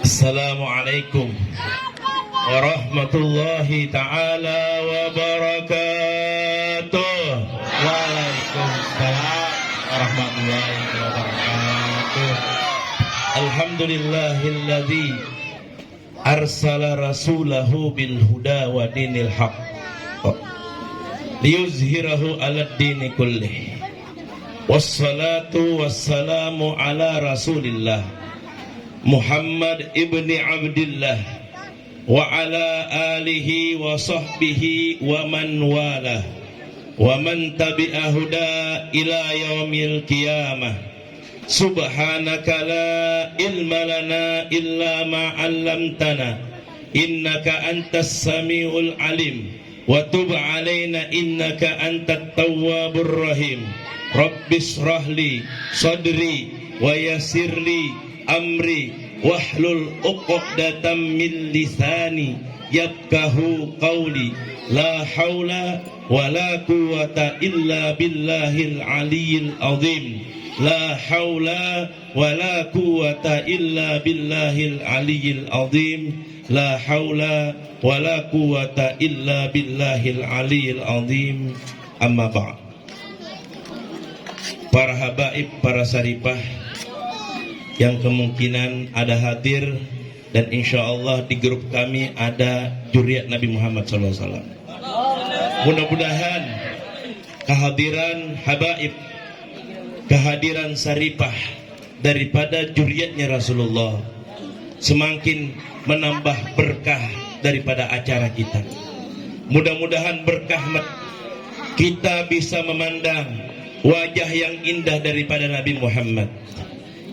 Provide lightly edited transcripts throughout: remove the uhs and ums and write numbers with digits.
Assalamualaikum warahmatullahi ta'ala wabarakatuh. Waalaikumsalam warahmatullahi wabarakatuh. Alhamdulillahilladzi arsala rasulahu bil huda wa dinil haq liyuzhirahu ala dini kullih. Wassalatu wassalamu ala rasulillah Muhammad ibni Abdillah wa ala alihi wa sahbihi wa man walah wa man tabi'a huda ila yaumil qiyamah. Subhanaka la ilma lana illa ma 'allamtana innaka antas samiul alim wa tub 'alaina innaka antat tawwabur rahim. Rabbis rahli sadri wa yassirli amri wahlul 'uqdatam min lisani yafqahu qawli. La haula wala quwwata illa billahil aliyyil azim. La haula wala quwwata illa billahil aliyyil azim. La haula wala quwwata illa billahil aliyyil azim. Amma ba'd. Para habaib, para saripah yang kemungkinan ada hadir, dan insya Allah di grup kami ada juriat Nabi Muhammad SAW. Mudah-mudahan kehadiran habaib, kehadiran saripah daripada juriatnya Rasulullah semakin menambah berkah daripada acara kita. Mudah-mudahan berkah kita bisa memandang wajah yang indah daripada Nabi Muhammad.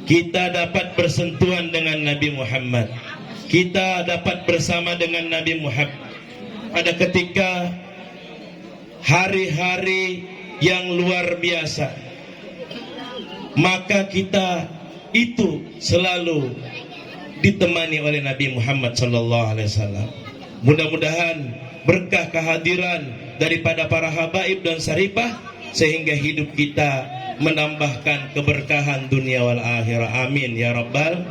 Kita dapat bersentuhan dengan Nabi Muhammad. Kita dapat bersama dengan Nabi Muhammad pada ketika hari-hari yang luar biasa. Maka kita itu selalu ditemani oleh Nabi Muhammad SAW. Mudah-mudahan berkah kehadiran daripada para habaib dan saripah sehingga hidup kita menambahkan keberkahan dunia wal akhirah. Amin ya rabbal.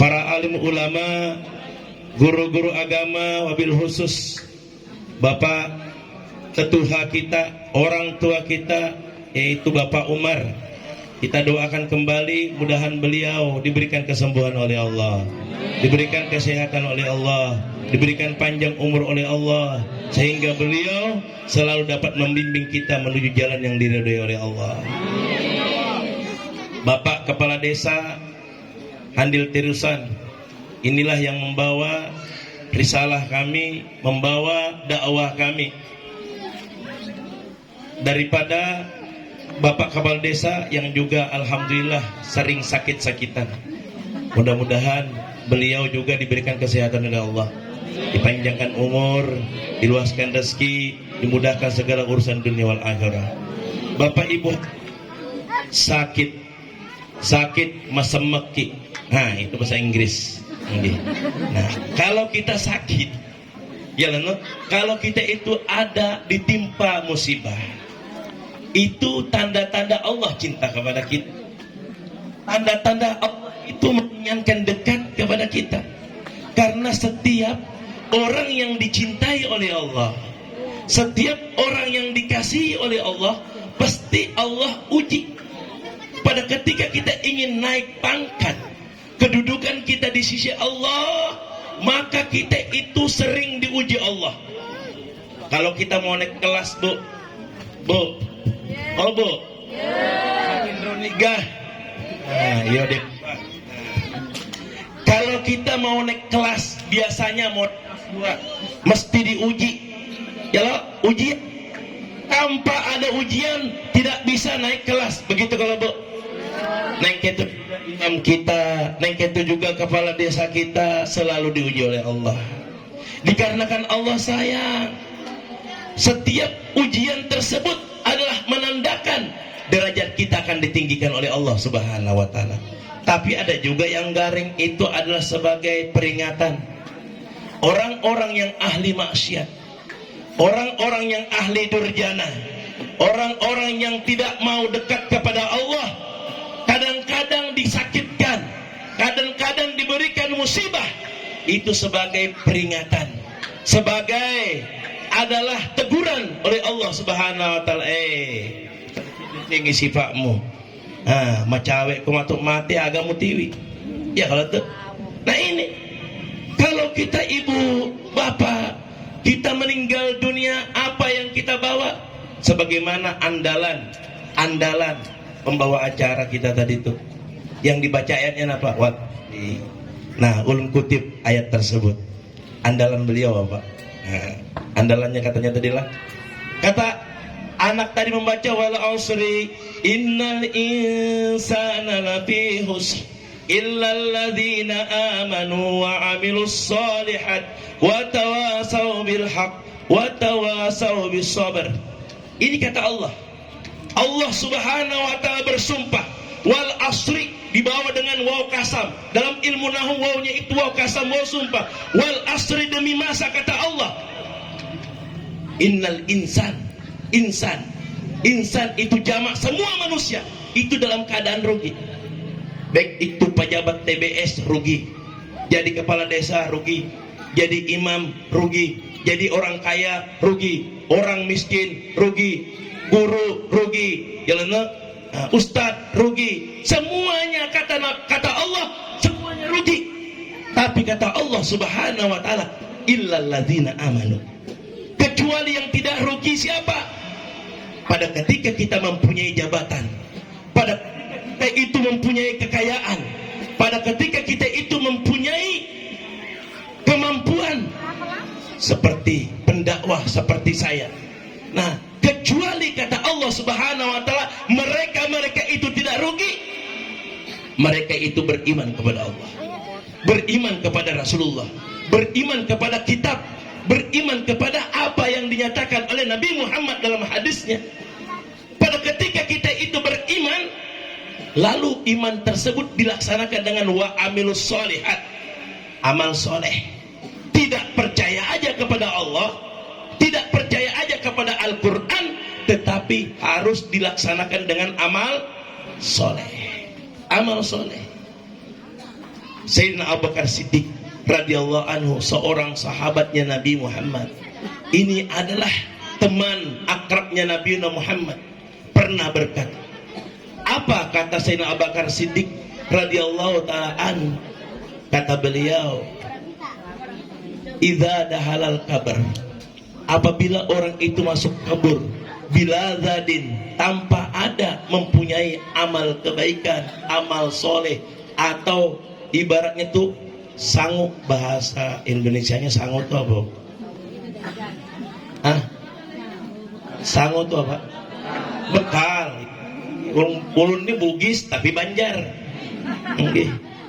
Para alim ulama, guru-guru agama, wabil khusus Bapak tetuha kita, orang tua kita, yaitu Bapak Umar, kita doakan kembali, mudahan beliau diberikan kesembuhan oleh Allah, diberikan kesehatan oleh Allah, diberikan panjang umur oleh Allah, sehingga beliau selalu dapat membimbing kita menuju jalan yang diridhoi oleh Allah. Bapak Kepala Desa Handil Tirusan, inilah yang membawa risalah kami, membawa dakwah kami daripada Bapak Kepala Desa yang juga alhamdulillah sering sakit-sakitan. Mudah-mudahan beliau juga diberikan kesehatan oleh Allah, dipanjangkan umur, diluaskan rezeki, dimudahkan segala urusan dunia wal akhirah. Bapak Ibu sakit masemeki, nah itu bahasa Inggris. Nah, kalau kita sakit, ya kalau kita itu ada ditimpa musibah, itu tanda-tanda Allah cinta kepada kita. Tanda-tanda Allah itu menginginkan dekat kepada kita. Karena setiap orang yang dicintai oleh Allah, setiap orang yang dikasihi oleh Allah, pasti Allah uji. Pada ketika kita ingin naik pangkat kedudukan kita di sisi Allah, maka kita itu sering diuji Allah. Kalau kita mau naik kelas, Bu, oh Bu, nikah, nah, iya deh. Kalau kita mau naik kelas, biasanya mau mesti diuji. Ya loh, ujian. Tanpa ada ujian tidak bisa naik kelas. Begitu kalau Bu. Naik itu imam kita, naik itu juga kepala desa kita selalu diuji oleh Allah. Dikarenakan Allah sayang. Setiap ujian tersebut adalah menandakan derajat kita akan ditinggikan oleh Allah Subhanahu wa taala. Tapi ada juga yang garing, itu adalah sebagai peringatan. Orang-orang yang ahli maksiat, orang-orang yang ahli durjana, orang-orang yang tidak mau dekat kepada Allah, kadang-kadang disakitkan, kadang-kadang diberikan musibah itu sebagai peringatan, sebagai adalah teguran oleh Allah Subhanahu wa taala. Tinggi sifatmu. Macawe kumatuk mati agamu tiwi. Ya kalau tuh. Nah ini kalau kita ibu bapak kita meninggal dunia, apa yang kita bawa? Sebagaimana andalan pembawa acara kita tadi itu yang dibaca ayatnya apa? Nah, ulun kutip ayat tersebut. Andalan beliau apa? Nah, andalannya katanya tadi lah. Kata anak tadi membaca wal asri innal insana lafi husr illal ladzina amanu wa amilus solihat wa tawasau bil haqq wa tawasau bis sabr. Ini kata Allah. Allah Subhanahu wa taala bersumpah wal asri dibawa dengan waw kasam. Dalam ilmu nahwu wawnya itu waw kasam, waw sumpah. Wal asri demi masa kata Allah. Innal insan itu jamak semua manusia itu dalam keadaan rugi. Baik itu pejabat TBS rugi, jadi kepala desa rugi, jadi imam rugi, jadi orang kaya rugi, orang miskin rugi, guru rugi, ustadz rugi, semuanya kata Allah semuanya rugi. Tapi kata Allah Subhanahu wa taala illal ladzina amanu, kecuali yang tidak rugi siapa? Pada ketika kita mempunyai jabatan, pada ketika kita itu mempunyai kekayaan, pada ketika kita itu mempunyai kemampuan seperti pendakwah seperti saya. Nah, kecuali kata Allah Subhanahu wa taala mereka itu tidak rugi. Mereka itu beriman kepada Allah, beriman kepada Rasulullah, beriman kepada kitab, beriman kepada apa yang dinyatakan oleh Nabi Muhammad dalam hadisnya. Pada ketika kita itu beriman, lalu iman tersebut dilaksanakan dengan wa amilus solihat, amal soleh. Tidak percaya aja kepada Allah, tidak percaya aja kepada Al-Quran, tetapi harus dilaksanakan dengan amal soleh. Amal soleh. Sayyidina Abu Bakar Siddiq radhiyallahu anhu, seorang sahabatnya Nabi Muhammad. Ini adalah teman akrabnya Nabi Muhammad. Pernah berkata, apa kata Sayyidina Abu Bakar Siddiq radhiyallahu taala an? Kata beliau, idza dahalal qabr, apabila orang itu masuk kubur bila zadin, tanpa ada mempunyai amal kebaikan, amal soleh, atau ibaratnya tuh sangu, bahasa Indonesianya sangu itu apa? Sangu itu apa? Bekal. Ulun ini Bugis tapi Banjar.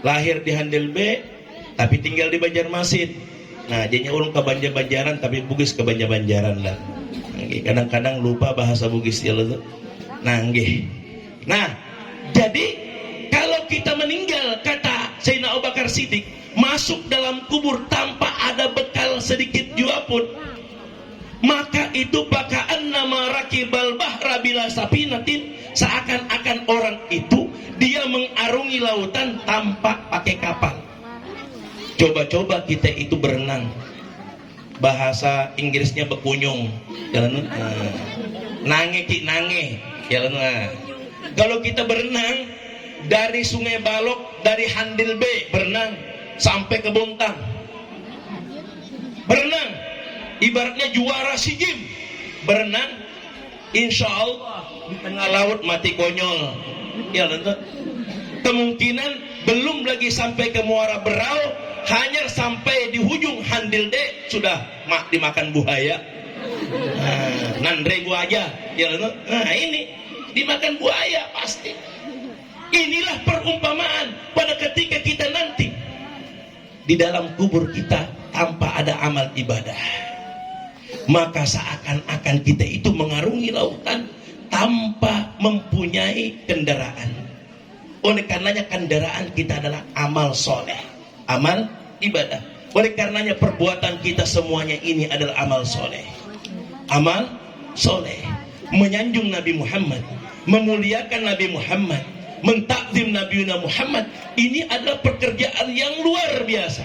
Lahir di Handel B tapi tinggal di Banjarmasin. Nah, jadinya ulun ke Banjar-Banjaran tapi Bugis ke Banjar-Banjaran lah. Kadang-kadang lupa bahasa Bugis ya lo. Nah, jadi kalau kita meninggal, kata Sayyidina Abu Bakar Siddiq, masuk dalam kubur tanpa ada bekal sedikit jua pun, maka itu bakaan nama rakibal bahra bila sapinatin, seakan-akan orang itu dia mengarungi lautan tanpa pakai kapal. Coba-coba kita itu berenang, bahasa Inggrisnya bekunyung, nange ki nange, kalau kita berenang dari Sungai Balok, dari Handil B berenang sampai ke Bontang, berenang ibaratnya juara SEA Games, berenang, insya Allah di tengah laut mati konyol. Ya, kemungkinan belum lagi sampai ke Muara Berau, hanya sampai di ujung Handil D sudah dimakan buaya. Nandre gua aja. Ya, ini dimakan buaya pasti. Inilah perumpamaan pada ketika kita nanti di dalam kubur kita tanpa ada amal ibadah, maka seakan-akan kita itu mengarungi lautan tanpa mempunyai kendaraan. Oleh karenanya kendaraan kita adalah amal soleh, amal ibadah. Oleh karenanya perbuatan kita semuanya ini adalah amal soleh. Amal soleh, menyanjung Nabi Muhammad, memuliakan Nabi Muhammad, mentakdim Nabi Muhammad, ini adalah pekerjaan yang luar biasa.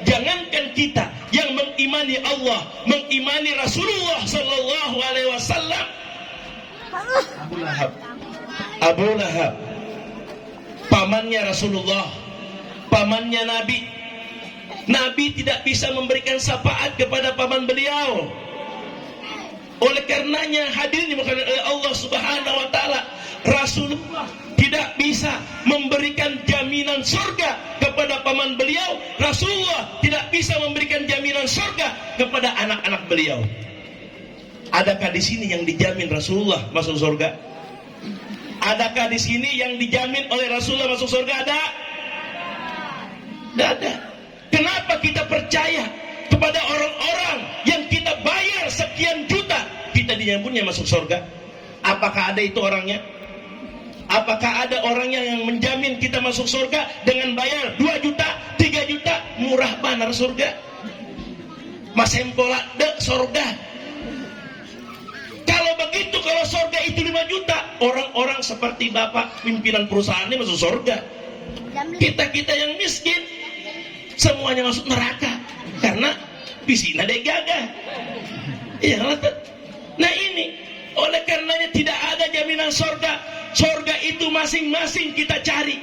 Jangankan kita yang mengimani Allah, mengimani Rasulullah sallallahu alaihi wasallam, Abu Lahab, pamannya Rasulullah, pamannya Nabi. Nabi tidak bisa memberikan syafaat kepada paman beliau. Oleh karenanya hadirin dimulakan oleh Allah Subhanahu wa taala, Rasulullah tidak bisa memberikan jaminan surga kepada paman beliau. Rasulullah tidak bisa memberikan jaminan surga kepada anak-anak beliau. Adakah di sini yang dijamin Rasulullah masuk surga? Adakah di sini yang dijamin oleh Rasulullah masuk surga? Ada? Tidak ada. Kenapa kita percaya kepada orang-orang yang kita bayar sekian juta, kita dijaminnya masuk surga? Apakah ada itu orangnya? Apakah ada orangnya yang menjamin kita masuk surga dengan bayar 2 juta, 3 juta? Murah banar surga. Mas Empola de surga. Kalau begitu, kalau surga itu 5 juta, orang-orang seperti bapak pimpinan perusahaannya masuk surga. Kita yang miskin semuanya masuk neraka karena pisina deh gagah. Iya, nah ini oleh karenanya tidak ada jaminan surga. Surga itu masing-masing kita cari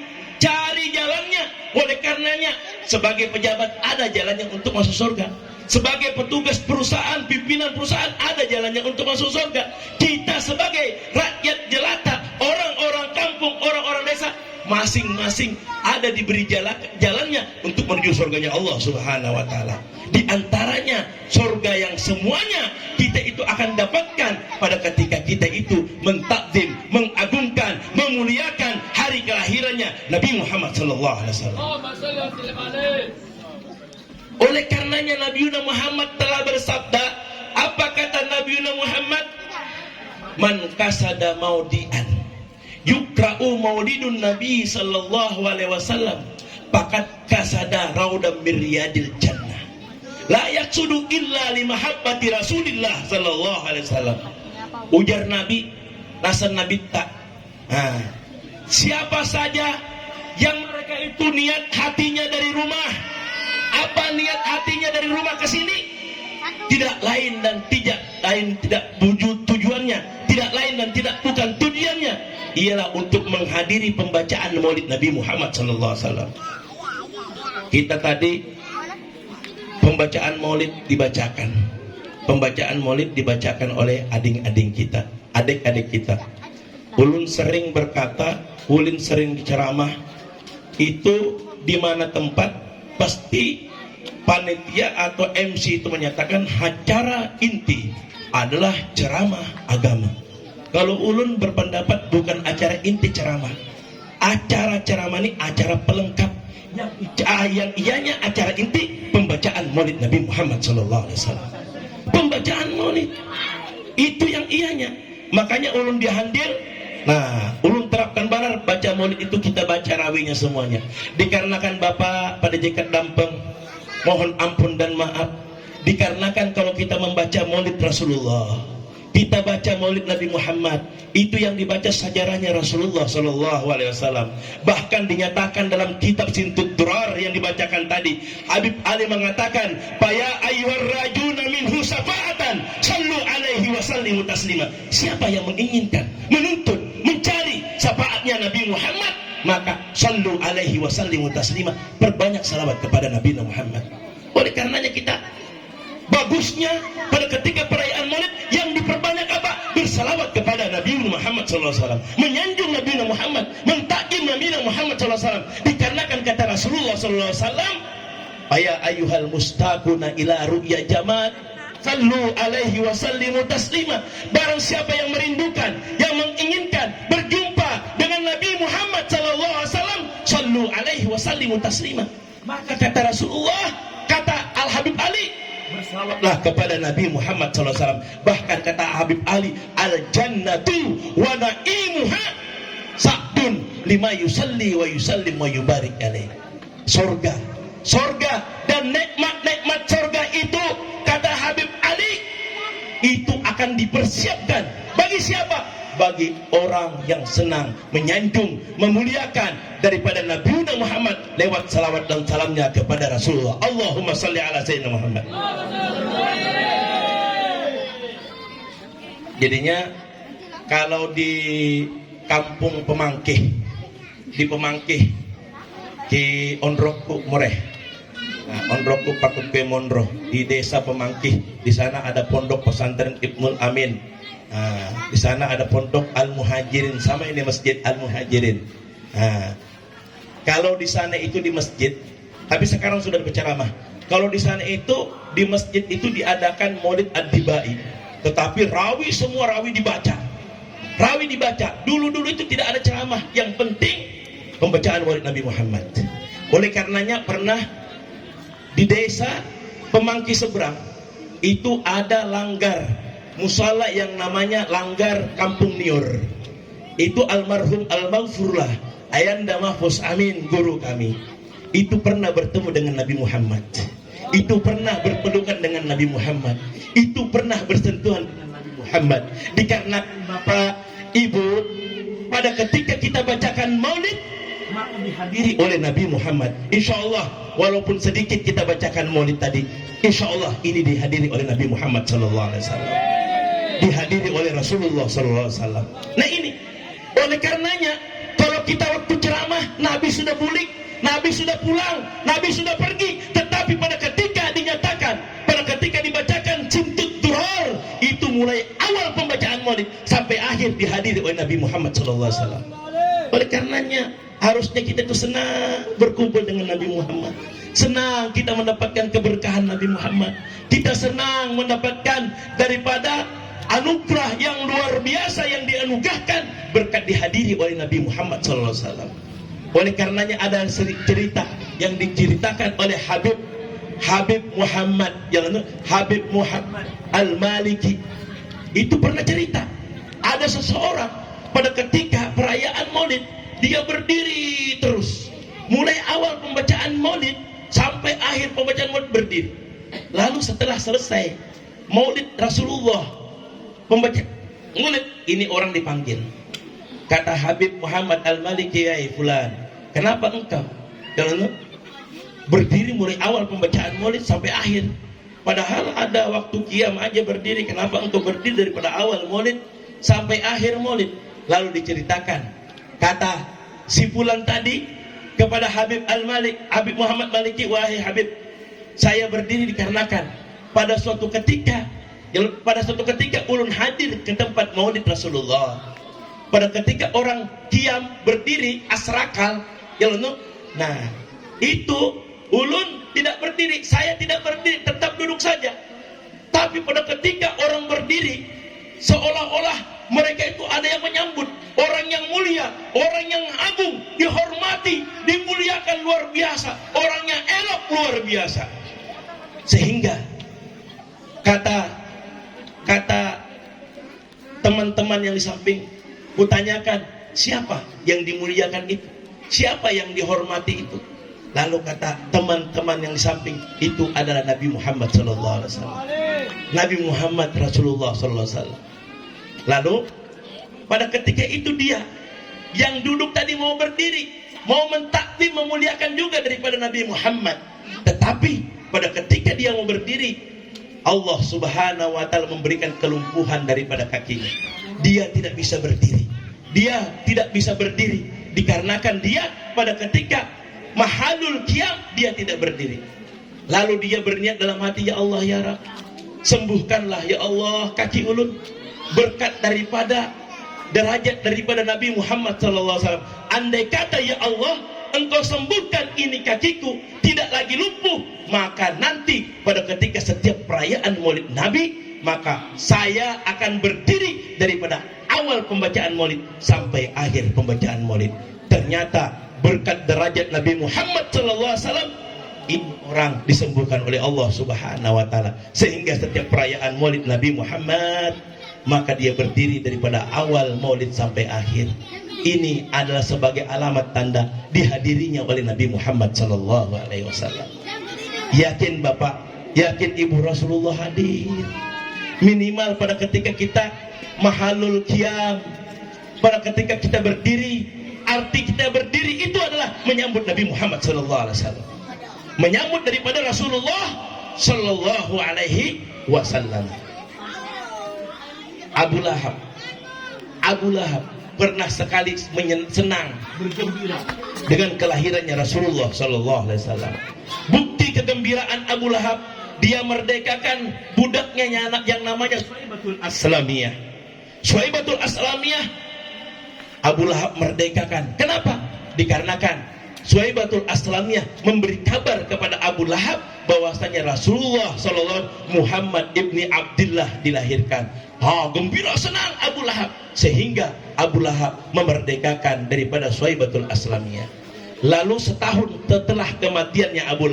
jalannya. Oleh karenanya sebagai pejabat ada jalannya untuk masuk surga. Sebagai petugas perusahaan, pimpinan perusahaan ada jalannya untuk masuk surga. Kita sebagai rakyat jelata, orang-orang kampung, orang-orang desa, masing-masing ada diberi jalannya untuk menuju surganya Allah Subhanahu wa taala. Di antaranya surga yang semuanya kita itu akan dapatkan pada ketika kita itu mentakdim, mengagungkan, memuliakan hari kelahirannya Nabi Muhammad sallallahu alaihi wasallam. Oleh karenanya Nabi Muhammad telah bersabda, apa kata Nabi Muhammad? Man kasada maudian yukra'u maulidun Nabi sallallahu alaihi wasallam faqad kasada raudam miryadil jannah la yaksudu illa limahabbati Rasulillah sallallahu alaihi wasallam. Ujar Nabi, nasan Nabi tak. Siapa saja yang mereka itu niat hatinya dari rumah, apa niat hatinya dari rumah ke sini? Tidak lain dan tidak tujuannya, tidak lain dan tidak bukan tujuannya, ialah untuk menghadiri pembacaan Maulid Nabi Muhammad sallallahu alaihi wasallam. Kita tadi pembacaan Maulid dibacakan. Pembacaan Maulid dibacakan oleh adik-adik kita, adik-adik kita. Ulun sering berkata, ulun sering ceramah, itu di mana tempat pasti panitia atau MC itu menyatakan acara inti adalah ceramah agama. Kalau ulun berpendapat bukan acara inti ceramah. Acara ceramah ini acara pelengkap. Yang ianya acara inti pembacaan Maulid Nabi Muhammad sallallahu alaihi wasallam. Pembacaan Maulid itu yang ianya. Makanya ulun dihandil. Nah, ulun terapkan benar baca Maulid itu kita baca rawinya semuanya. Dikarenakan Bapak pada jekat dampeng, mohon ampun dan maaf. Dikarenakan kalau kita membaca Maulid Rasulullah, kita baca Maulid Nabi Muhammad, itu yang dibaca sejarahnya Rasulullah sallallahu alaihi wasallam. Bahkan dinyatakan dalam kitab Sintut Durar yang dibacakan tadi, Habib Ali mengatakan, "Faya ayyuhar rajuna minhu syafa'atan, sallu alaihi wa sallimu taslima." Siapa yang menginginkan, menuntut, mencari syafaatnya Nabi Muhammad, maka sallu alaihi wa sallimu taslima, perbanyak salawat kepada Nabi Muhammad. Oleh karenanya kita bagusnya pada ketika perayaan Maulid yang diperbanyak apa? Bersalawat kepada Nabi Muhammad SAW, menyanjung Nabi Muhammad, mentakim Nabi Muhammad SAW. Dikarenakan kata Rasulullah SAW, "Ya ayyuhal mustaquna ila ru'ya jamal, sallu alaihi wa sallimu taslima." Barang siapa yang merindukan, yang menginginkan berjumpa dengan Nabi Muhammad SAW, sallu alaihi wa sallimu taslima. Maka kata Rasulullah, kata Al-Habib Ali, bersalawatlah kepada Nabi Muhammad SAW. Bahkan kata Habib Ali, al-jannatu wa na'imuha sa'dun lima yusalli wa yusallim wa yubarik alaih. Surga dan nikmat-nikmat surga itu, kata Habib Ali, itu akan dipersiapkan bagi siapa? bagi orang yang senang menyanjung, memuliakan daripada Nabi Muhammad lewat salawat dan salamnya kepada Rasulullah. Allahumma salli ala Sayyidina Muhammad. Jadinya kalau di kampung Pemangkih, di Pemangkih di Onroku Moreh, nah, Onroku Pakut ke Monro di desa Pemangkih, di sana ada pondok pesantren Ibnul Amin. Nah, di sana ada pondok Al Muhajirin, sama ini masjid Al Muhajirin. Nah, kalau di sana itu di masjid, tapi sekarang sudah berceramah. Kalau di sana itu di masjid itu diadakan Maulid Ad-Dibai, tetapi rawi semua rawi dibaca. Rawi dibaca. Dulu-dulu itu tidak ada ceramah. Yang penting pembacaan Maulid Nabi Muhammad. Oleh karenanya pernah di desa Pemangkih seberang itu ada langgar musala yang namanya langgar Kampung Nior. Itu almarhum Al-Maghfurlah Ayanda Mahfuz Amin guru kami. Itu pernah bertemu dengan Nabi Muhammad. Itu pernah berpelukan dengan Nabi Muhammad. Itu pernah bersentuhan dengan Nabi Muhammad. Dikarenakan Bapak Ibu, pada ketika kita bacakan maulid, maka dihadiri oleh Nabi Muhammad. Insya Allah, walaupun sedikit kita bacakan maulid tadi, insya Allah ini dihadiri oleh Nabi Muhammad SAW. Dihadiri oleh Rasulullah SAW. Nah ini, oleh karenanya, kalau kita waktu ceramah, Nabi sudah bulik, Nabi sudah pulang, Nabi sudah pergi. Tetapi pada ketika dinyatakan, pada ketika dibacakan Cimtut Durar, itu mulai awal pembacaan maulid sampai akhir dihadiri oleh Nabi Muhammad SAW. Oleh karenanya harusnya kita itu senang berkumpul dengan Nabi Muhammad, senang kita mendapatkan keberkahan Nabi Muhammad, kita senang mendapatkan daripada anugerah yang luar biasa yang dianugerahkan berkat dihadiri oleh Nabi Muhammad SAW. Oleh karenanya ada cerita yang diceritakan oleh Habib Muhammad, Habib Muhammad Al-Maliki. Itu pernah cerita, ada seseorang pada ketika perayaan maulid, dia berdiri terus, mulai awal pembacaan maulid sampai akhir pembacaan maulid berdiri. Lalu setelah selesai maulid Rasulullah, pembacaan maulid, ini orang dipanggil. Kata Habib Muhammad Al-Maliki, "Hai fulan, kenapa engkau berdiri mulai awal pembacaan maulid sampai akhir? Padahal ada waktu qiyam aja berdiri. Kenapa engkau berdiri daripada awal maulid sampai akhir maulid?" Lalu diceritakan, kata si fulan tadi kepada Habib Al-Malik, Habib Muhammad Maliki, "Wahai Habib, saya berdiri dikarenakan pada suatu ketika ulun hadir ke tempat maulid Rasulullah. Pada ketika orang qiyam berdiri asrakal, nah itu ulun tidak berdiri, saya tidak berdiri, tetap duduk saja. Tapi pada ketika orang berdiri, seolah-olah mereka itu ada yang menyambut, orang yang mulia, orang yang agung, dihormati, dimuliakan luar biasa, orang yang elok luar biasa. Sehingga kata teman-teman yang di samping, kutanyakan, siapa yang dimuliakan itu? Siapa yang dihormati itu? Lalu kata teman-teman yang di samping, itu adalah Nabi Muhammad SAW. Nabi Muhammad Rasulullah SAW. Lalu pada ketika itu dia yang duduk tadi mau berdiri, mau mentakdim, memuliakan juga daripada Nabi Muhammad. Tetapi pada ketika dia mau berdiri, Allah Subhanahu wa Ta'ala memberikan kelumpuhan daripada kakinya. Dia tidak bisa berdiri. Dia tidak bisa berdiri dikarenakan dia pada ketika mahalul qiyam dia tidak berdiri. Lalu dia berniat dalam hati, "Ya Allah ya Rabb, sembuhkanlah ya Allah kaki ulun berkat daripada derajat daripada Nabi Muhammad SAW. Andai kata ya Allah engkau sembuhkan ini kakiku tidak lagi lumpuh, maka nanti pada ketika setiap perayaan maulid Nabi, maka saya akan berdiri daripada awal pembacaan maulid sampai akhir pembacaan maulid." Ternyata berkat derajat Nabi Muhammad SAW, ini orang disembuhkan oleh Allah Subhanahu wa Ta'ala. Sehingga setiap perayaan maulid Nabi Muhammad, maka dia berdiri daripada awal maulid sampai akhir. Ini adalah sebagai alamat tanda dihadirinya oleh Nabi Muhammad SAW. Yakin Bapak, yakin Ibu, Rasulullah hadir. Minimal pada ketika kita mahalul qiyam, pada ketika kita berdiri, arti kita berdiri itu adalah menyambut Nabi Muhammad sallallahu alaihi wasallam, menyambut daripada Rasulullah sallallahu alaihi wasallam. Abu Lahab pernah sekali senang, bergembira dengan kelahirannya Rasulullah sallallahu alaihi wasallam. Bukti kegembiraan Abu Lahab, dia merdekakan budaknya yang namanya Suhaibatul Aslamiyah. Suhaibatul Aslamiyah Abu Lahab merdekakan. Kenapa? Dikarenakan Suhaibatul Aslamiyah memberi kabar kepada Abu Lahab bahwasanya Rasulullah sallallahu Muhammad ibni Abdullah dilahirkan. Gembira senang Abu Lahab, sehingga Abu Lahab memerdekakan daripada Suhaibatul Aslamiyah. Lalu setahun setelah kematiannya Abu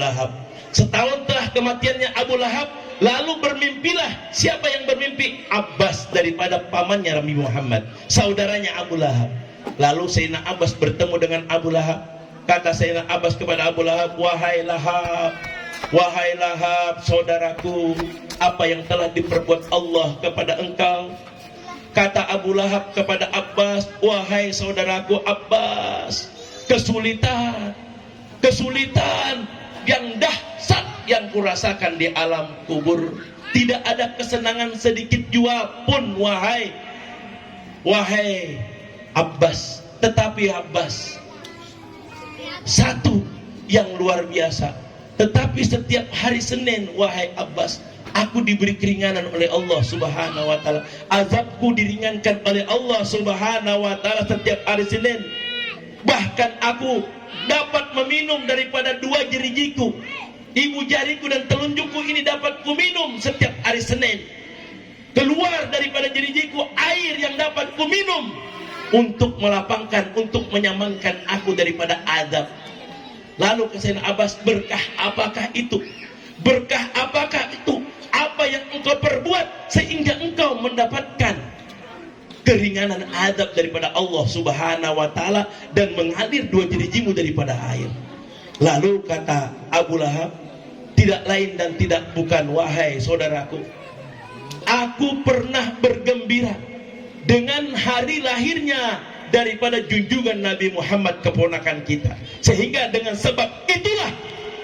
Lahab, lalu bermimpilah. Siapa yang bermimpi? Abbas daripada pamannya Nabi Muhammad, saudaranya Abu Lahab. Lalu Sayyidina Abbas bertemu dengan Abu Lahab. Kata Sayyidina Abbas kepada Abu Lahab, wahai Lahab, saudaraku, apa yang telah diperbuat Allah kepada engkau? Kata Abu Lahab kepada Abbas, wahai saudaraku Abbas, kesulitan yang dahsyat yang kurasakan di alam kubur. Tidak ada kesenangan sedikit jua pun, wahai Abbas. Tetapi Abbas, satu yang luar biasa. Tetapi setiap hari Senin, wahai Abbas, aku diberi keringanan oleh Allah subhanahu wa ta'ala. Azabku diringankan oleh Allah subhanahu wa ta'ala setiap hari Senin. Bahkan aku dapat meminum daripada dua jerijiku, ibu jariku dan telunjukku ini dapat kuminum setiap hari Senin. Keluar daripada jerijiku air yang dapat kuminum untuk melapangkan, untuk menyamankan aku daripada azab. Lalu ke Sayyidina Abbas, berkah apakah itu? Berkah apakah itu? Apa yang engkau perbuat sehingga engkau mendapatkan keringanan azab daripada Allah subhanahu wa ta'ala dan mengalir dua jerijimu daripada air? Lalu kata Abu Lahab, tidak lain dan tidak bukan, wahai saudaraku, aku pernah bergembira dengan hari lahirnya daripada junjungan Nabi Muhammad, keponakan kita, sehingga dengan sebab itulah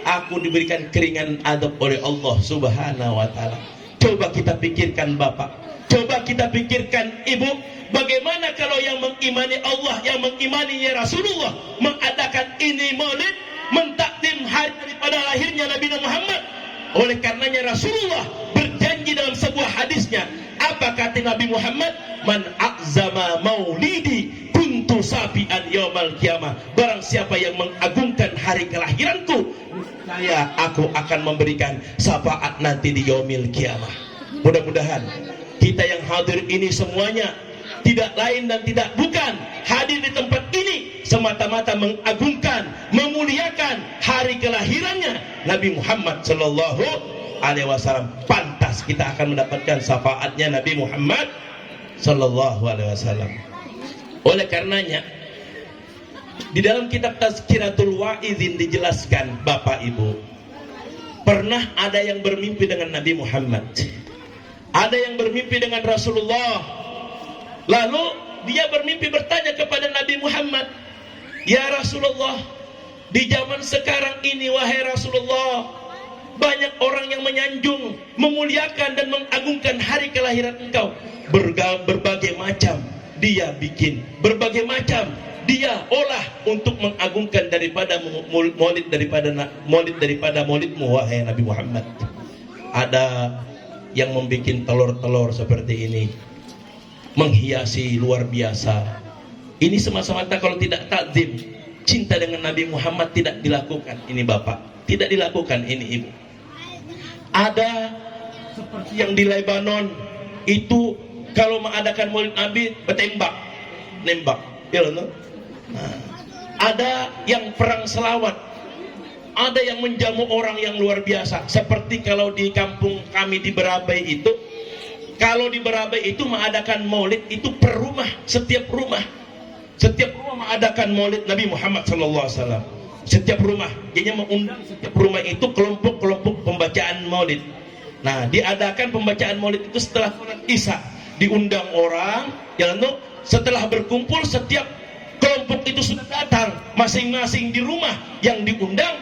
aku diberikan keringanan azab oleh Allah subhanahu wa ta'ala. Coba kita pikirkan Bapak, coba kita pikirkan Ibu, bagaimana kalau yang mengimani Allah, yang mengimani Rasulullah, mengadakan ini maulid, mentakdim hari daripada lahirnya Nabi Muhammad. Oleh karenanya Rasulullah berjanji dalam sebuah hadisnya, apa kata Nabi Muhammad? Man a'zama maulidi kuntu safi'an yaumal qiyamah. Barang siapa yang mengagungkan hari kelahiranku, aku akan memberikan syafaat nanti di yaumil qiyamah. Mudah-mudahan kita yang hadir ini semuanya tidak lain dan tidak bukan hadir di tempat ini semata-mata mengagungkan, memuliakan hari kelahirannya Nabi Muhammad sallallahu alaihi wasallam. Pantas kita akan mendapatkan syafaatnya Nabi Muhammad sallallahu alaihi wasallam. Oleh karenanya di dalam kitab Tazkiratul Wa'izin dijelaskan, Bapak Ibu, pernah ada yang bermimpi dengan Nabi Muhammad, ada yang bermimpi dengan Rasulullah. Lalu dia bermimpi bertanya kepada Nabi Muhammad, ya Rasulullah, di zaman sekarang ini wahai Rasulullah, banyak orang yang menyanjung, memuliakan dan mengagungkan hari kelahiran engkau. Berbagai macam dia bikin, berbagai macam dia olah untuk mengagungkan daripada maulid daripada maulidmu wahai Nabi Muhammad. Ada yang membuat telur-telur seperti ini, menghiasi luar biasa. Ini semata-mata kalau tidak takzim, cinta dengan Nabi Muhammad tidak dilakukan. Ini Bapak, tidak dilakukan. Ini Ibu. Ada seperti yang di Lebanon itu, kalau mengadakan maulid Nabi nembak, ya loh. Nah, ada yang perang selawat, ada yang menjamu orang yang luar biasa. Seperti kalau di kampung kami di Berabai itu, kalau di Berabai itu mengadakan maulid itu per rumah, setiap rumah mengadakan maulid Nabi Muhammad SAW. Setiap rumah, jadi mengundang setiap rumah itu kelompok-kelompok pembacaan maulid. Nah, diadakan pembacaan maulid itu setelah sholat Isya, diundang orang, ya setelah berkumpul, setiap kelompok itu sudah datang masing-masing di rumah yang diundang,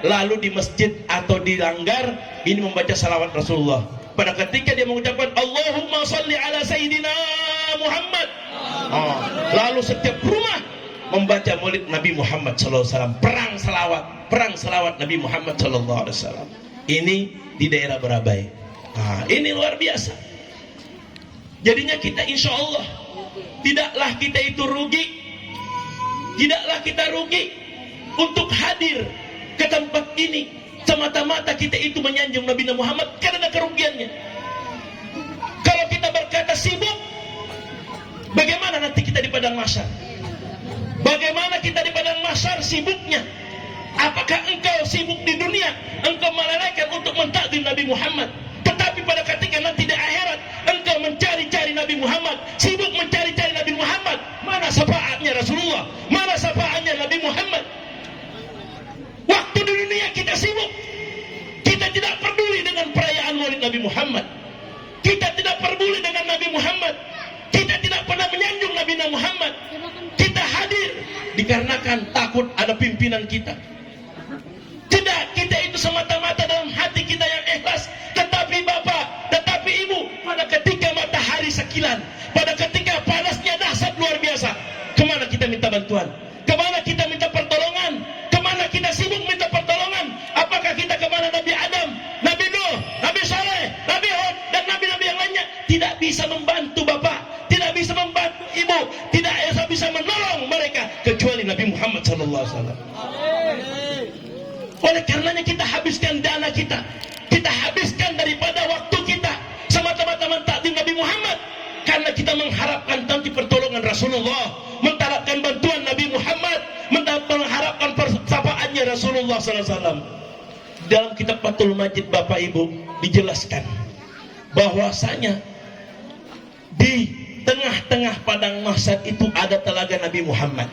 lalu di masjid atau di langgar ini membaca salawat Rasulullah. Pada ketika dia mengucapkan Allahumma salli ala Sayyidina Muhammad, lalu setiap rumah membaca maulid Nabi Muhammad SAW. Perang salawat Nabi Muhammad SAW. Ini di daerah Barabai. Ini luar biasa. Jadinya kita insya Allah tidaklah kita itu rugi, tidaklah kita rugi untuk hadir ke tempat ini semata-mata kita itu menyanjung Nabi Muhammad karena kerugiannya. Kalau kita berkata sibuk, bagaimana nanti kita di padang mahsyar? Bagaimana kita di padang mahsyar sibuknya? Apakah engkau sibuk di dunia, engkau melalaikan untuk mentakdim Nabi Muhammad, tetapi pada ketika nanti di akhirat engkau mencari-cari Nabi Muhammad, sibuk mencari-cari Nabi Muhammad, mana syafaatnya Rasulullah, mana syafaatnya Nabi Muhammad? Waktu di dunia kita sibuk, kita tidak peduli dengan perayaan maulid Nabi Muhammad, kita tidak peduli dengan Nabi Muhammad, kita tidak pernah menyanjung Nabi Muhammad. Kita hadir dikarenakan takut ada pimpinan kita. Tidak, kita itu semata-mata dalam hati kita yang ikhlas. Tetapi bapak, tetapi ibu, pada ketika matahari sekilan, pada ketika panasnya dahsyat luar biasa, kemana kita minta bantuan? Kemana kita minta pertolongan? Kemana kita sibuk minta pertolongan? Apakah kita kemana Nabi Adam, Nabi Nuh, Nabi Saleh, Nabi Hud, dan Nabi-Nabi yang lainnya? Tidak bisa membantu bapak, tidak bisa membantu ibu, tidak bisa menolong mereka kecuali Nabi Muhammad SAW. Oleh karenanya kita habiskan dana kita, kita habiskan daripada waktu kita semata-mata mentakdim Nabi Muhammad, karena kita mengharapkan nanti pertolongan Rasulullah, mengharapkan bantuan Nabi Muhammad, mengharapkan persapaannya Rasulullah SAW. Dalam kitab Fathul Majid Bapak Ibu dijelaskan bahwasanya di tengah-tengah padang mahsyar itu ada telaga Nabi Muhammad.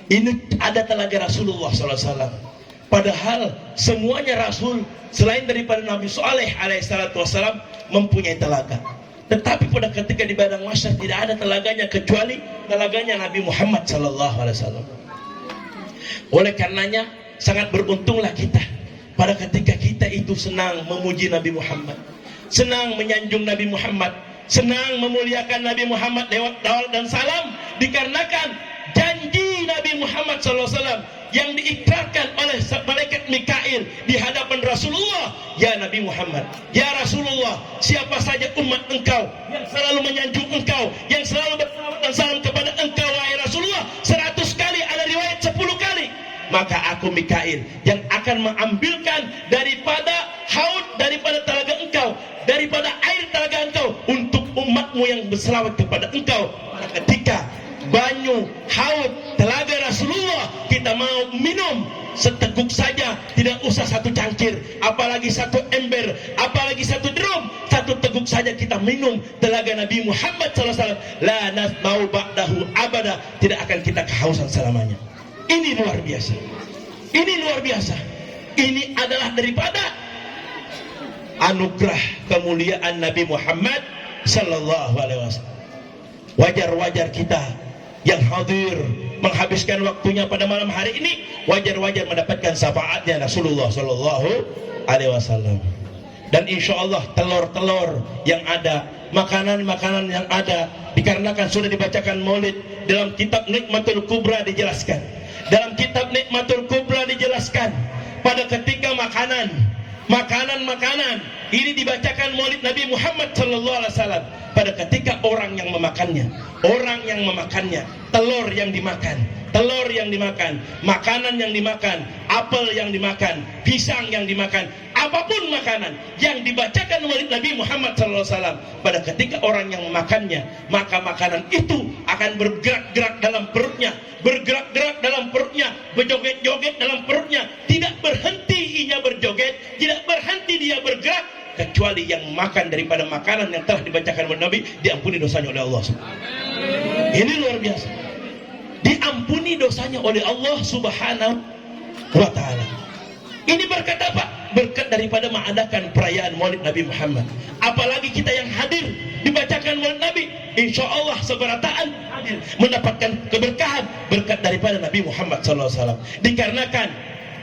Ini ada telaga Rasulullah SAW. Padahal semuanya Rasul selain daripada Nabi Saleh alaihissalatu wassalam mempunyai telaga. Tetapi pada ketika di padang mahsyar tidak ada telaganya kecuali telaganya Nabi Muhammad SAW. Oleh karenanya sangat beruntunglah kita pada ketika kita itu senang memuji Nabi Muhammad, senang menyanjung Nabi Muhammad, senang memuliakan Nabi Muhammad lewat salawat dan salam, dikarenakan janji Nabi Muhammad SAW yang diikrarkan oleh malaikat Mikail di hadapan Rasulullah. Ya Nabi Muhammad, ya Rasulullah, siapa saja umat engkau yang selalu menyanjung engkau, yang selalu bersalawat dan salam kepada engkau wahai Rasulullah 100 kali, ada riwayat 10 kali, maka aku Mikail yang akan mengambilkan daripada haud, daripada telaga engkau, daripada air telaga engkau untuk umatmu yang berselawat kepada engkau. Pada ketika banyu, haud, telaga Rasulullah kita mau minum seteguk saja, tidak usah satu cangkir, apalagi satu ember, apalagi satu drum, satu teguk saja kita minum telaga Nabi Muhammad SAW, la nasbau ba'dahu abada, tidak akan kita kehausan selamanya. Ini luar biasa, ini luar biasa. Ini adalah daripada anugerah kemuliaan Nabi Muhammad Sallallahu Alaihi Wasallam. Wajar-wajar kita yang hadir menghabiskan waktunya pada malam hari ini, wajar-wajar mendapatkan syafaatnya Rasulullah Sallallahu Alaihi Wasallam. Dan insya Allah telur-telur yang ada, makanan-makanan yang ada, dikarenakan sudah dibacakan maulid. Dalam kitab Nikmatul Kubra dijelaskan, dalam kitab Nikmatul Kubra dijelaskan, pada ketika makanan ini dibacakan maulid Nabi Muhammad Sallallahu Alaihi Wasallam, pada ketika orang yang memakannya, telur yang dimakan, makanan yang dimakan, apel yang dimakan, pisang yang dimakan, apapun makanan yang dibacakan maulid Nabi Muhammad SAW, pada ketika orang yang memakannya, maka makanan itu akan bergerak-gerak dalam perutnya, berjoget-joget dalam perutnya, tidak berhenti ia berjoget, tidak berhenti dia bergerak, kecuali yang makan daripada makanan yang telah dibacakan oleh Nabi diampuni dosanya oleh Allah. Ini luar biasa, diampuni dosanya oleh Allah Subhanahu wa ta'ala. Ini berkata apa? berkat daripada mengadakan perayaan Maulid Nabi Muhammad. Apalagi kita yang hadir dibacakan Maulid Nabi, insya Allah seberataan hadir mendapatkan keberkahan berkat daripada Nabi Muhammad SAW. Dikarenakan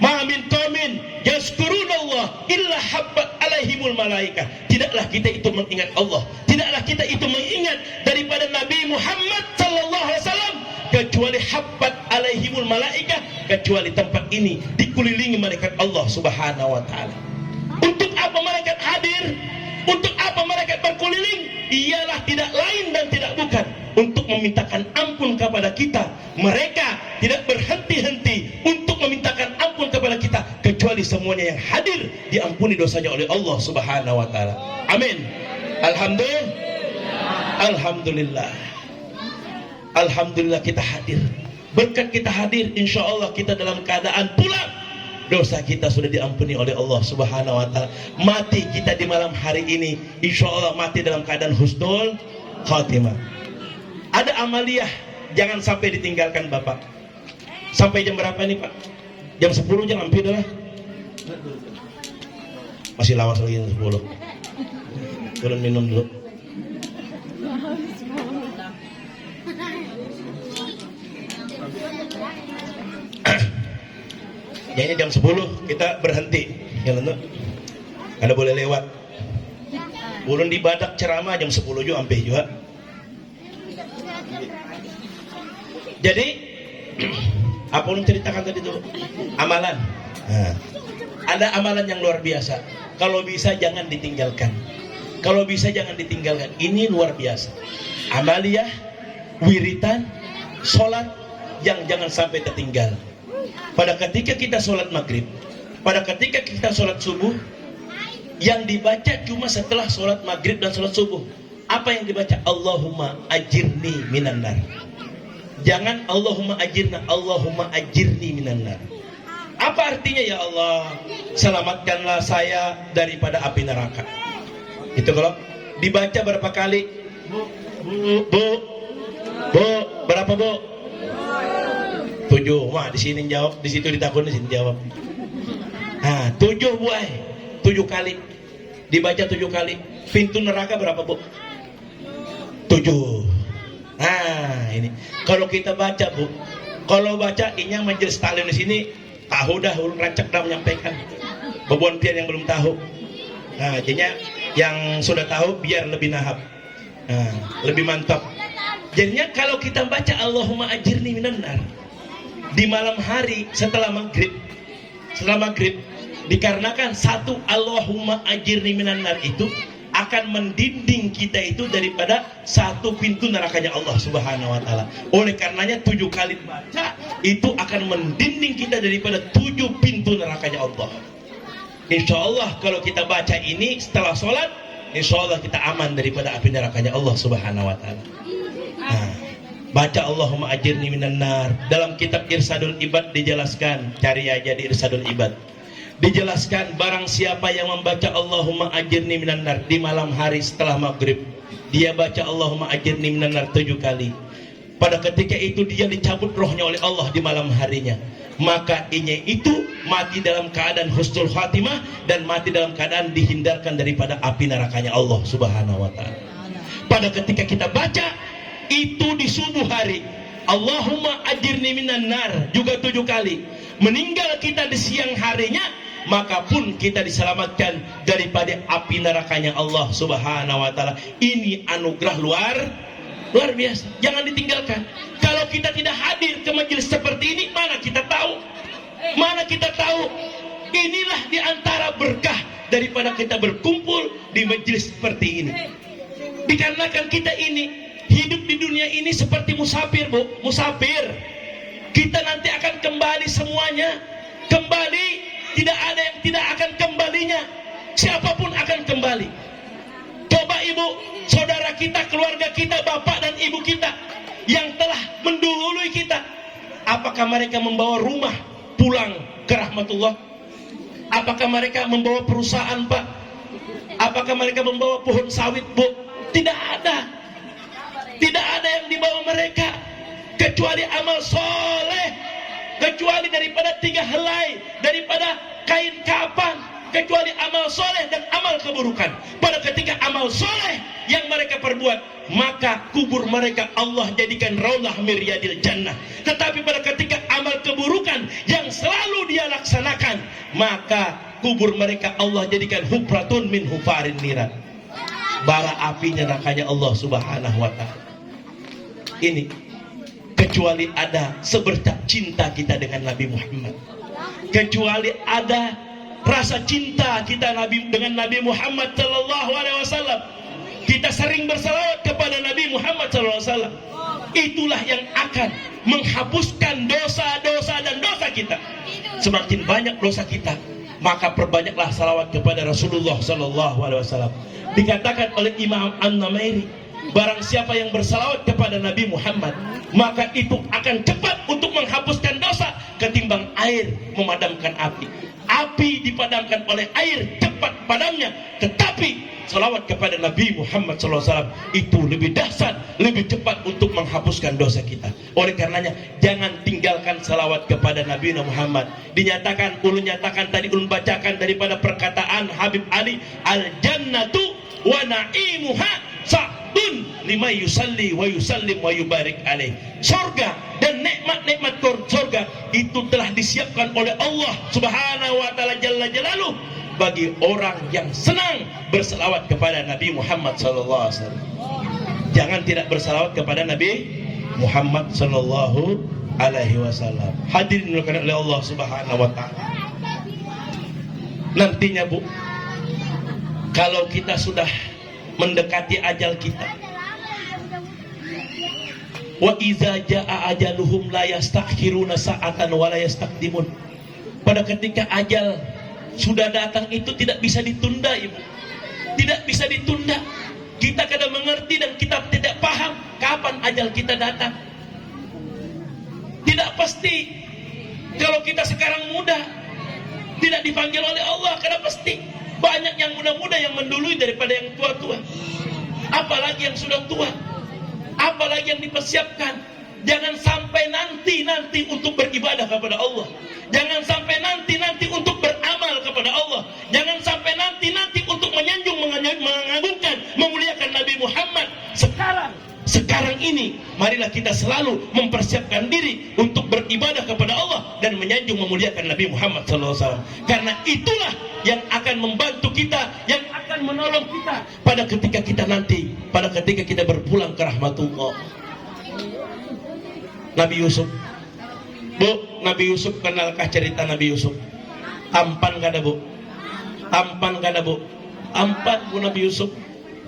ma min qaumin yazkurunallah illa habbat alaihimul malaikah. Tidaklah kita itu mengingat Allah, tidaklah kita itu mengingat daripada Nabi Muhammad sallallahu alaihi wasallam kecuali habbat alaihimul malaikah, kecuali tempat ini dikelilingi malaikat Allah Subhanahu wa taala. Untuk apa malaikat hadir? Untuk apa malaikat berkeliling? Ialah tidak lain dan tidak bukan untuk memintakan ampun kepada kita. Mereka tidak berhenti-henti untuk memintakan ampun kepada kita, kecuali semuanya yang hadir diampuni dosanya oleh Allah Subhanahu wa taala. Amin. Alhamdulillah. Alhamdulillah. Alhamdulillah kita hadir. Berkat kita hadir, insya Allah kita dalam keadaan pulang, dosa kita sudah diampuni oleh Allah Subhanahu wa taala. Mati kita di malam hari ini, insya Allah mati dalam keadaan husnul khatimah. Ada amaliyah, jangan sampai ditinggalkan Bapak. Sampai jam berapa nih Pak? Jam 10 jangan hampir dah. Masih lawas lagi jam 10. Turun minum dulu. Jadi jam 10 kita berhenti. Ya tentu. Kada boleh lewat. Ulun di Badak ceramah jam 10 juga sampai juga. Jadi apa ulun ceritakan tadi itu? Amalan. Nah, ada amalan yang luar biasa. Kalau bisa jangan ditinggalkan. Kalau bisa jangan ditinggalkan. Ini luar biasa. Amaliyah, wiritan, sholat yang jangan sampai tertinggal. Pada ketika kita sholat maghrib, pada ketika kita sholat subuh, yang dibaca cuma setelah sholat maghrib dan sholat subuh. Apa yang dibaca? Allahumma ajirni minan nar. Jangan Allahumma ajirna, Allahumma ajirni minan nar. Apa artinya? Ya Allah, selamatkanlah saya daripada api neraka. Itu kalau dibaca berapa kali? Bu, berapa bu? 7. Wah, di sini jawab, di situ ditakut, di sini jawab. Nah, 7 buah, 7 kali. Dibaca 7 kali. Pintu neraka berapa bu? 7. Nah, ini. Kalau kita baca bu, kalau baca ini majelis taklim di sini, tahu dah ulun rancak dah menyampaikan. Bebuan pian yang belum tahu. Nah, jadinya yang sudah tahu biar lebih nahap. Nah, lebih mantap. Jadinya kalau kita baca Allahumma ajirni minan nar di malam hari setelah maghrib, dikarenakan satu Allahumma ajirni minan nar itu akan mendinding kita itu daripada satu pintu nerakanya Allah Subhanahu wa taala. Oleh karenanya 7 kali baca itu akan mendinding kita daripada 7 pintu nerakanya Allah. Insya Allah kalau kita baca ini setelah sholat, insya Allah kita aman daripada api nerakanya Allah Subhanahu wa taala. Nah, baca Allahumma ajirni minan nar. Dalam kitab Irsadul Ibad dijelaskan, cari aja di Irsadul Ibad. Dijelaskan barang siapa yang membaca Allahumma ajirni minan nar di malam hari setelah maghrib, dia baca Allahumma ajirni minan nar 7 kali. Pada ketika itu dia dicabut rohnya oleh Allah di malam harinya. Maka inya itu mati dalam keadaan husnul khatimah dan mati dalam keadaan dihindarkan daripada api nerakanya Allah Subhanahu wa taala. Pada ketika kita baca itu di subuh hari, Allahumma ajirni minan nar juga 7 kali. Meninggal kita di siang harinya, maka pun kita diselamatkan daripada api nerakanya Allah Subhanahu wa taala. Ini anugerah luar biasa. Jangan ditinggalkan. Kalau kita tidak hadir ke majelis seperti ini, mana kita tahu? Mana kita tahu? Inilah di antara berkah daripada kita berkumpul di majelis seperti ini. Dikarenakan kita ini hidup di dunia ini seperti musafir bu, musafir. Kita nanti akan kembali semuanya. Kembali, tidak ada yang tidak akan kembalinya. Siapapun akan kembali. Coba ibu, saudara kita, keluarga kita, bapak dan ibu kita yang telah mendahului kita, apakah mereka membawa rumah pulang ke rahmatullah? Apakah mereka membawa perusahaan pak? Apakah mereka membawa pohon sawit bu? Tidak ada. Tidak ada yang dibawa mereka kecuali amal soleh, kecuali daripada 3 helai, daripada kain kapan, kecuali amal soleh dan amal keburukan. Pada ketika amal soleh yang mereka perbuat, maka kubur mereka Allah jadikan raudhah min riyadil jannah. Tetapi pada ketika amal keburukan yang selalu dia laksanakan, maka kubur mereka Allah jadikan hufratun min hufarin niran, bara api nerakanya Allah subhanahu wa ta'ala. Ini kecuali ada sebercak cinta kita dengan Nabi Muhammad, kecuali ada rasa cinta kita dengan Nabi Muhammad sallallahu alaihi wasallam, kita sering bersalawat kepada Nabi Muhammad sallallahu alaihi wasallam, itulah yang akan menghapuskan dosa-dosa dan dosa kita. Semakin banyak dosa kita, maka perbanyaklah salawat kepada Rasulullah sallallahu alaihi wasallam. Dikatakan oleh Imam An-Namairi, barang siapa yang bersalawat kepada Nabi Muhammad, maka itu akan cepat untuk menghapuskan dosa ketimbang air memadamkan api. Api dipadamkan oleh air, cepat padamnya. Tetapi salawat kepada Nabi Muhammad SAW itu lebih dahsyat, lebih cepat untuk menghapuskan dosa kita. Oleh karenanya, jangan tinggalkan salawat kepada Nabi Muhammad. Dinyatakan, ulun nyatakan tadi, ulun bacakan daripada perkataan Habib Ali, al-jannatu wa na'imuha sa'dun lima yusalli wa yusallim wa yubarik alaih. Surga dan nikmat-nikmat surga itu telah disiapkan oleh Allah subhanahu wa ta'ala jalla jalaluh bagi orang yang senang berselawat kepada Nabi Muhammad sallallahu alaihi wasallam. Jangan tidak berselawat kepada Nabi Muhammad sallallahu alaihi wasallam. Hadirin dimuliakan oleh Allah subhanahu wa ta'ala. Nantinya Bu, kalau kita sudah mendekati ajal kita, wa iza jaa ajaluhum la yastakhiruna sa'atan wa la yastaqdimun. Pada ketika ajal sudah datang itu tidak bisa ditunda, Ibu. Tidak bisa ditunda. Kita kadang mengerti dan kita tidak paham kapan ajal kita datang. Tidak pasti. Kalau kita sekarang muda, tidak dipanggil oleh Allah, karena pasti banyak yang muda-muda yang mendului daripada yang tua-tua. Apalagi yang sudah tua, apalagi yang dipersiapkan. Jangan sampai nanti untuk beribadah kepada Allah. Jangan sampai nanti untuk beramal kepada Allah. Jangan sampai nanti untuk menyanjung, mengagungkan, memuliakan Nabi Muhammad. Sekarang ini marilah kita selalu mempersiapkan diri untuk beribadah kepada Allah dan menyanjung, memuliakan Nabi Muhammad SAW. Karena itulah yang akan membantu kita, yang akan menolong kita pada ketika kita berpulang ke rahmatullah. Nabi Yusuf, Bu, Nabi Yusuf, kenalkah cerita Nabi Yusuf? Tampan kada Bu? Tampan kada Bu? Tampan Bu Nabi Yusuf.